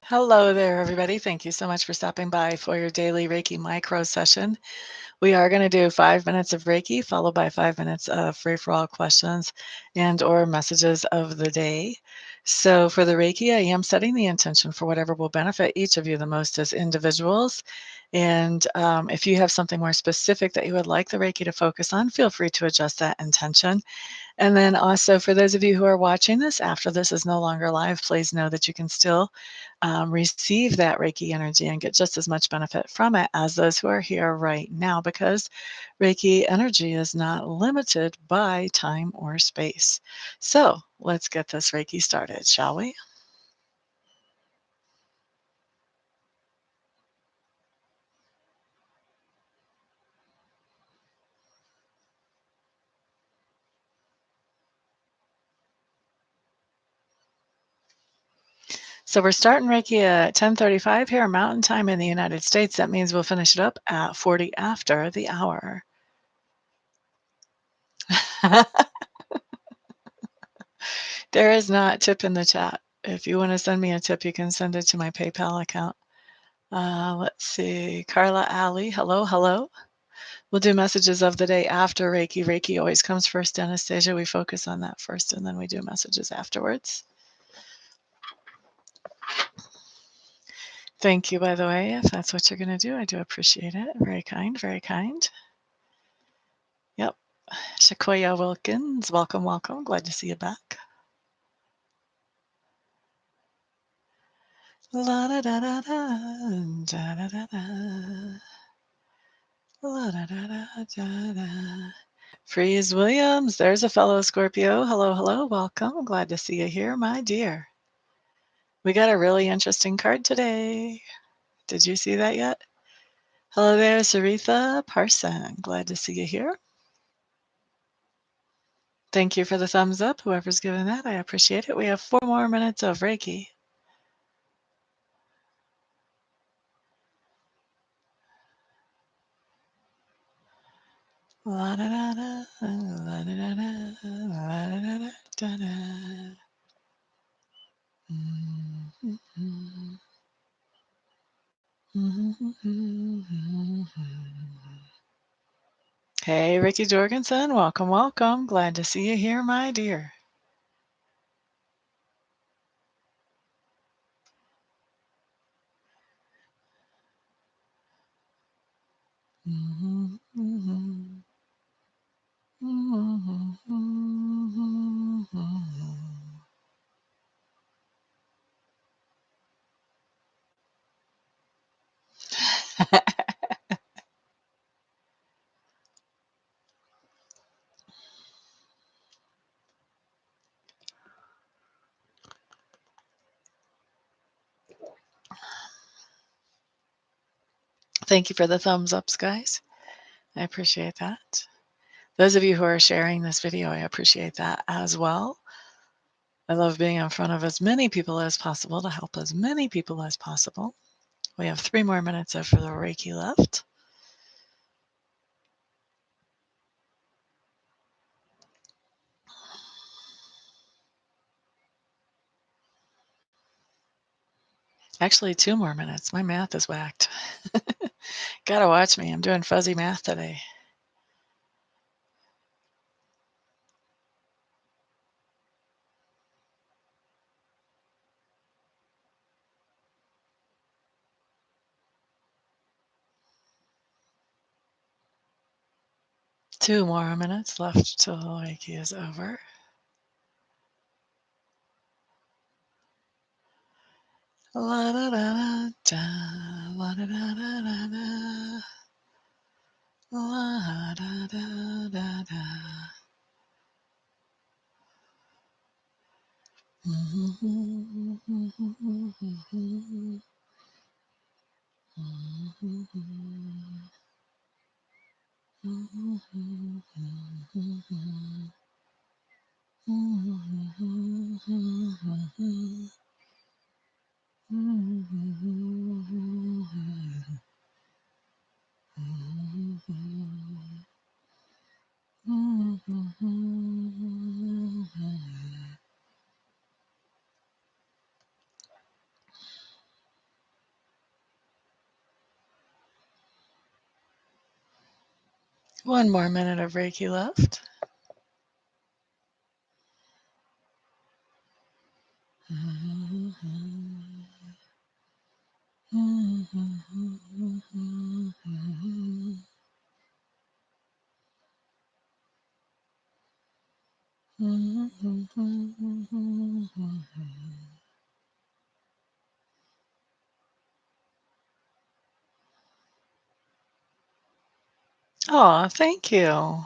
Hello there, everybody. Thank you so much for stopping by for your daily Reiki micro session. We are going to do 5 minutes of Reiki, followed by 5 minutes of free-for-all questions and or messages of the day. So for the Reiki, I am setting the intention for whatever will benefit each of you the most as individuals. And if you have something more specific that you would like the Reiki to focus on, feel free to adjust that intention. And then also for those of you who are watching this after this is no longer live, please know that you can still receive that Reiki energy and get just as much benefit from it as those who are here right now, because Reiki energy is not limited by time or space. So let's get this Reiki started, shall we? So we're starting Reiki at 10:35 here Mountain Time in the United States. That means we'll finish it up at 40 after the hour. There is not tip in the chat. If you want to send me a tip, you can send it to my PayPal account. Let's see. Carla Alley, hello, hello. We'll do messages of the day after Reiki. Reiki always comes first, Anastasia. We focus on that first, and then we do messages afterwards. Thank you, by the way, if that's what you're going to do. I do appreciate it. Very kind, very kind. Yep. Shakoya Wilkins, welcome, welcome. Glad to see you back. La da da da da da da da da. La da da da da da. Freeze Williams, there's a fellow Scorpio. Hello, hello, welcome. Glad to see you here, my dear. We got a really interesting card today. Did you see that yet? Hello there, Saritha Parson. Glad to see you here. Thank you for the thumbs up, whoever's given that. I appreciate it. We have 4 more minutes of Reiki. La da da da, la da da da, la da da da da da. Hey, Ricky Jorgensen, welcome, welcome. Glad to see you here, my dear. Thank you for the thumbs ups, guys. I appreciate that. Those of you who are sharing this video, I appreciate that as well. I love being in front of as many people as possible to help as many people as possible. We have 3 more minutes of the Reiki left. Actually, 2 more minutes. My math is whacked. Gotta watch me. I'm doing fuzzy math today. Two more minutes left till Reiki is over. La da da da, la da da da da da, la da da da da. 1 more minute of Reiki left. Oh, thank you.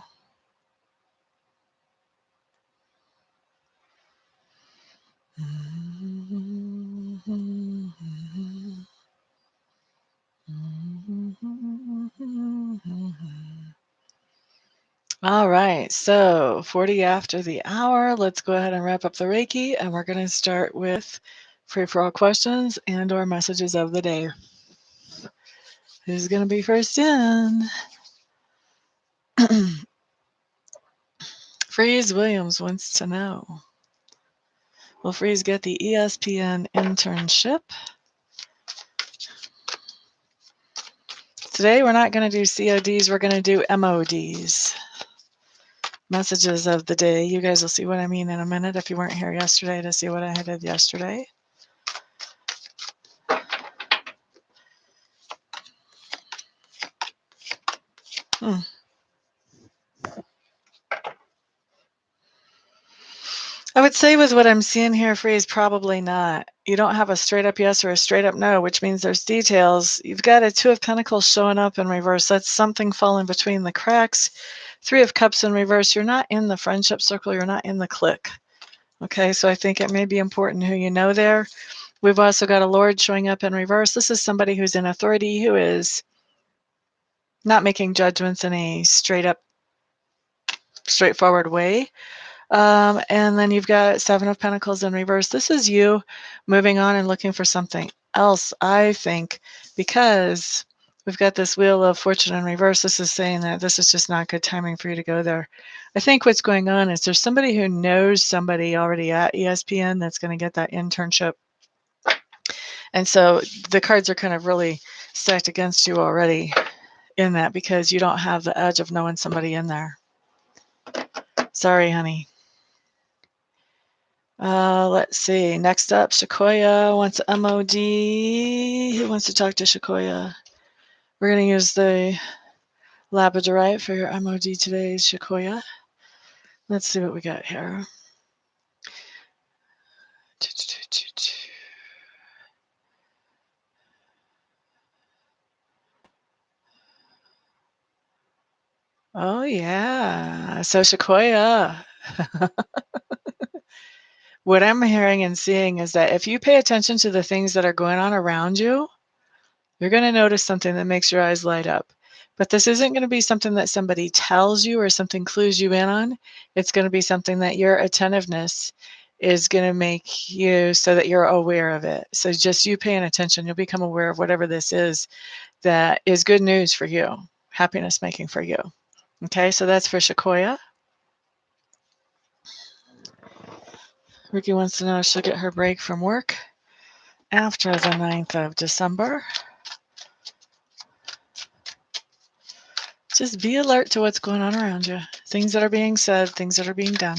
All right, so 40 after the hour. Let's go ahead and wrap up the Reiki, and we're going to start with free-for-all questions and/or messages of the day. Who's going to be first in? Freeze Williams wants to know. Will Freeze get the ESPN internship? Today we're not going to do CODs, we're going to do MODs. Messages of the day. You guys will see what I mean in a minute if you weren't here yesterday to see what I did yesterday. I would say with what I'm seeing here, Freeze, probably not. You don't have a straight up yes or a straight up no, which means there's details. You've got a 2 of Pentacles showing up in reverse. That's something falling between the cracks. 3 of Cups in reverse. You're not in the friendship circle. You're not in the clique. Okay, so I think it may be important who you know there. We've also got a Lord showing up in reverse. This is somebody who's in authority, who is not making judgments in a straight up, straightforward way. And then you've got 7 of Pentacles in reverse. This is you moving on and looking for something else, I think, because we've got this Wheel of Fortune in reverse. This is saying that this is just not good timing for you to go there. I think what's going on is there's somebody who knows somebody already at ESPN that's going to get that internship. And so the cards are kind of really stacked against you already in that because you don't have the edge of knowing somebody in there. Sorry, honey. Let's see. Next up, Shakoya wants MOD. Who wants to talk to Shakoya? We're going to use the labradorite for your MOD today, Shakoya. Let's see what we got here. Oh, yeah. So, Shakoya. What I'm hearing and seeing is that if you pay attention to the things that are going on around you, you're going to notice something that makes your eyes light up. But this isn't going to be something that somebody tells you or something clues you in on. It's going to be something that your attentiveness is going to make you so that you're aware of it. So just you paying attention, you'll become aware of whatever this is that is good news for you, happiness making for you. Okay, so that's for Shakoya. Ricky wants to know if she'll get her break from work after the 9th of December. Just be alert to what's going on around you. Things that are being said, things that are being done.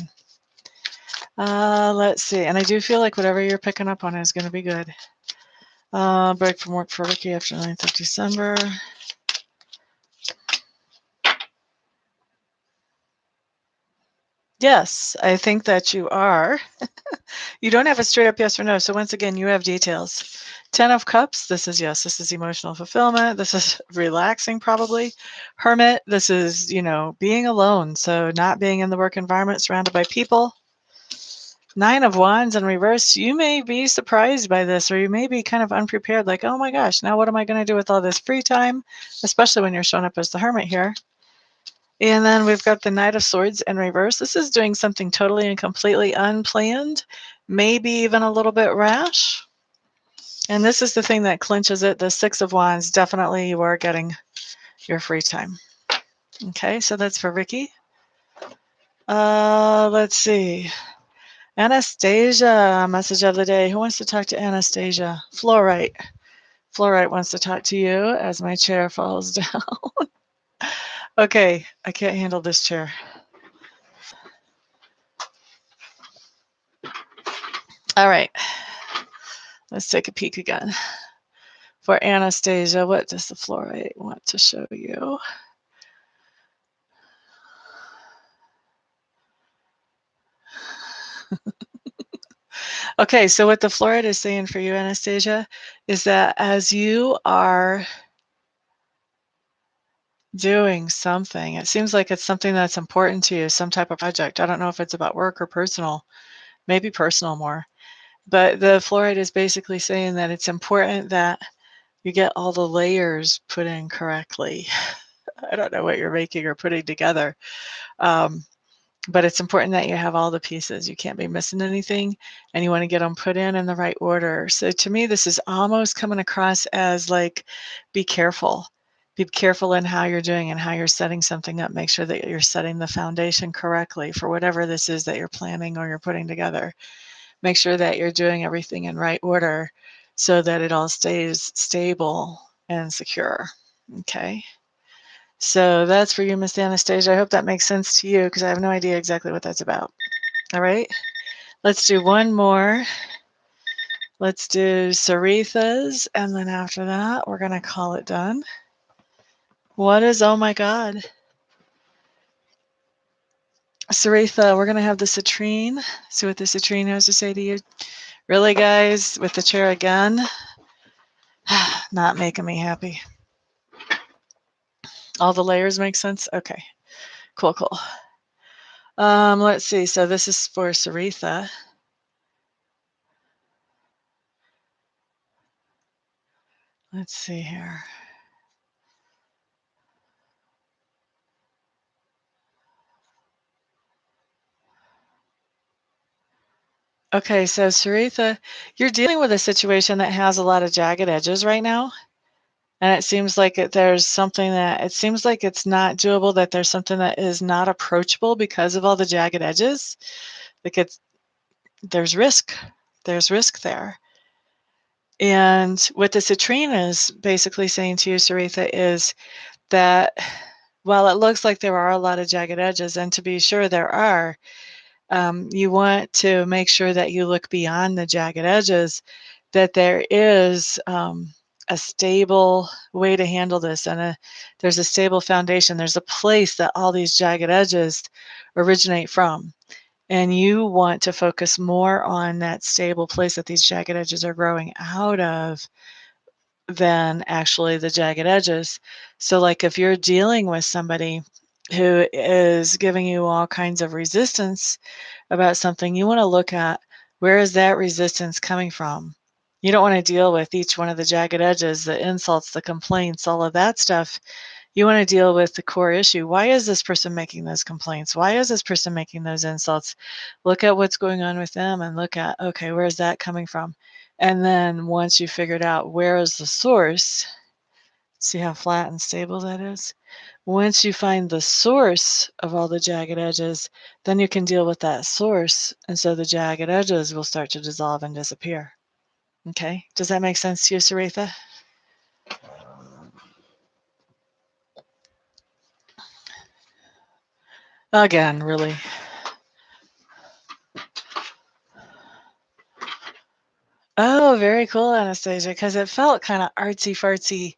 Let's see. And I do feel like whatever you're picking up on is going to be good. Break from work for Ricky after 9th of December. Yes, I think that you are. You don't have a straight up yes or no. So once again, you have details. 10 of Cups, this is yes, this is emotional fulfillment. This is relaxing probably. Hermit, this is, being alone. So not being in the work environment, surrounded by people. 9 of Wands in reverse, you may be surprised by this, or you may be kind of unprepared, like, oh my gosh, now what am I going to do with all this free time? Especially when you're showing up as the Hermit here. And then we've got the Knight of Swords in reverse. This is doing something totally and completely unplanned, maybe even a little bit rash. And this is the thing that clinches it. The 6 of Wands, definitely you are getting your free time. Okay, so that's for Ricky. Let's see. Anastasia, message of the day. Who wants to talk to Anastasia? Fluorite. Fluorite wants to talk to you as my chair falls down. Okay, I can't handle this chair. All right, let's take a peek again. For Anastasia, what does the fluorite want to show you? Okay, so what the fluorite is saying for you, Anastasia, is that as you are doing something, it seems like it's something that's important to you, some type of project. I don't know if it's about work or personal, maybe personal more. But the fluoride is basically saying that it's important that you get all the layers put in correctly. I don't know what you're making or putting together, um, but it's important that you have all the pieces. You can't be missing anything, and you want to get them put in the right order. So to me, this is almost coming across as like, be careful. Be careful in how you're doing and how you're setting something up. Make sure that you're setting the foundation correctly for whatever this is that you're planning or you're putting together. Make sure that you're doing everything in right order so that it all stays stable and secure. Okay. So that's for you, Miss Anastasia. I hope that makes sense to you because I have no idea exactly what that's about. All right. Let's do one more. Let's do Saritha's. And then after that, we're going to call it done. What is, oh my God. Saritha, we're going to have the citrine. See what the citrine has to say to you. Really, guys, with the chair again, not making me happy. All the layers make sense? Okay, cool, cool. Let's see. So this is for Saritha. Let's see here. Okay, so Saritha, you're dealing with a situation that has a lot of jagged edges right now. And it seems like there's something that it seems like it's not doable, that there's something that is not approachable because of all the jagged edges. Like there's risk. There's risk there. And what the citrine is basically saying to you, Saritha, is that while it looks like there are a lot of jagged edges, and to be sure there are, you want to make sure that you look beyond the jagged edges, that there is a stable way to handle this, and there's a stable foundation. There's a place that all these jagged edges originate from. And you want to focus more on that stable place that these jagged edges are growing out of than actually the jagged edges. So, like if you're dealing with somebody who is giving you all kinds of resistance about something, you want to look at where is that resistance coming from. You don't want to deal with each one of the jagged edges, the insults, the complaints, all of that stuff. You want to deal with the core issue. Why is this person making those complaints? Why is this person making those insults? Look at what's going on with them and look at, okay, where is that coming from? And then once you figured out where is the source, see how flat and stable that is? Once you find the source of all the jagged edges, then you can deal with that source. And so the jagged edges will start to dissolve and disappear. Okay, does that make sense to you, Saritha? Again, really. Oh, very cool, Anastasia, because it felt kind of artsy fartsy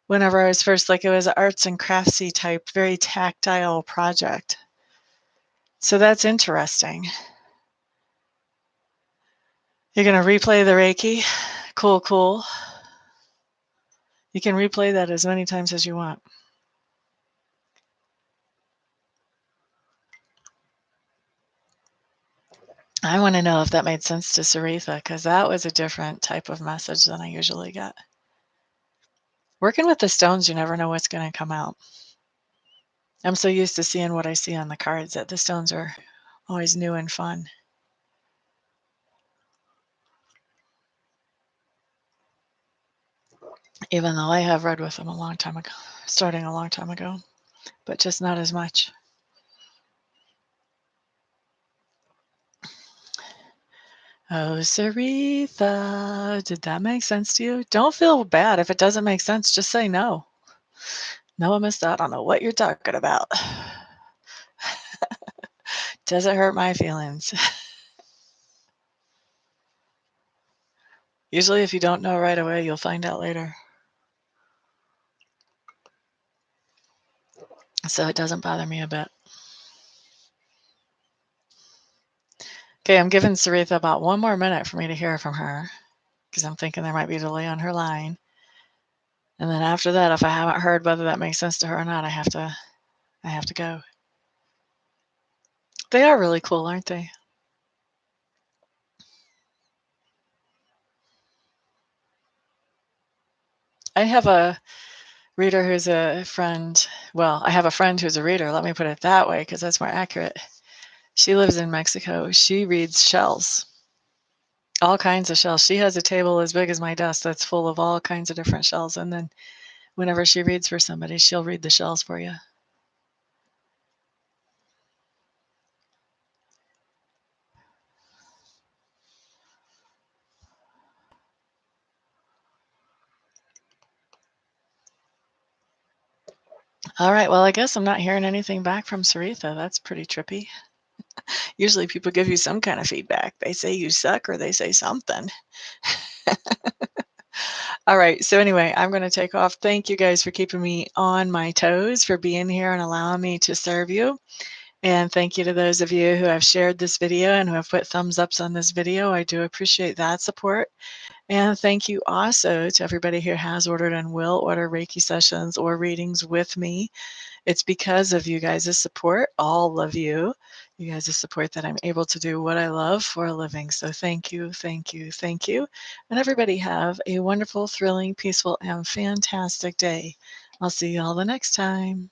whenever I was first, like it was an arts and craftsy type, very tactile project. So that's interesting. You're going to replay the Reiki? Cool, cool. You can replay that as many times as you want. I want to know if that made sense to Saritha, because that was a different type of message than I usually get. Working with the stones, you never know what's going to come out. I'm so used to seeing what I see on the cards that the stones are always new and fun. Even though I have read with them a long time ago, starting a long time ago, but just not as much. Oh, Saritha, did that make sense to you? Don't feel bad if it doesn't make sense. Just say no. No, Amista, I don't know what you're talking about. Doesn't hurt my feelings. Usually if you don't know right away, you'll find out later. So it doesn't bother me a bit. Okay, I'm giving Saritha about 1 more minute for me to hear from her because I'm thinking there might be a delay on her line. And then after that, if I haven't heard whether that makes sense to her or not, I have to go. They are really cool, aren't they? I have a reader who's a friend. Well, I have a friend who's a reader. Let me put it that way because that's more accurate. She lives in Mexico. She reads shells, all kinds of shells. She has a table as big as my desk that's full of all kinds of different shells. And then whenever she reads for somebody, she'll read the shells for you. All right. Well, I guess I'm not hearing anything back from Saritha. That's pretty trippy. Usually people give you some kind of feedback. They say you suck or they say something. All right. So anyway, I'm going to take off. Thank you guys for keeping me on my toes, for being here and allowing me to serve you. And thank you to those of you who have shared this video and who have put thumbs ups on this video. I do appreciate that support. And thank you also to everybody who has ordered and will order Reiki sessions or readings with me. It's because of you guys' support, all of you guys' support, that I'm able to do what I love for a living. So thank you, thank you, thank you. And everybody have a wonderful, thrilling, peaceful, and fantastic day. I'll see you all the next time.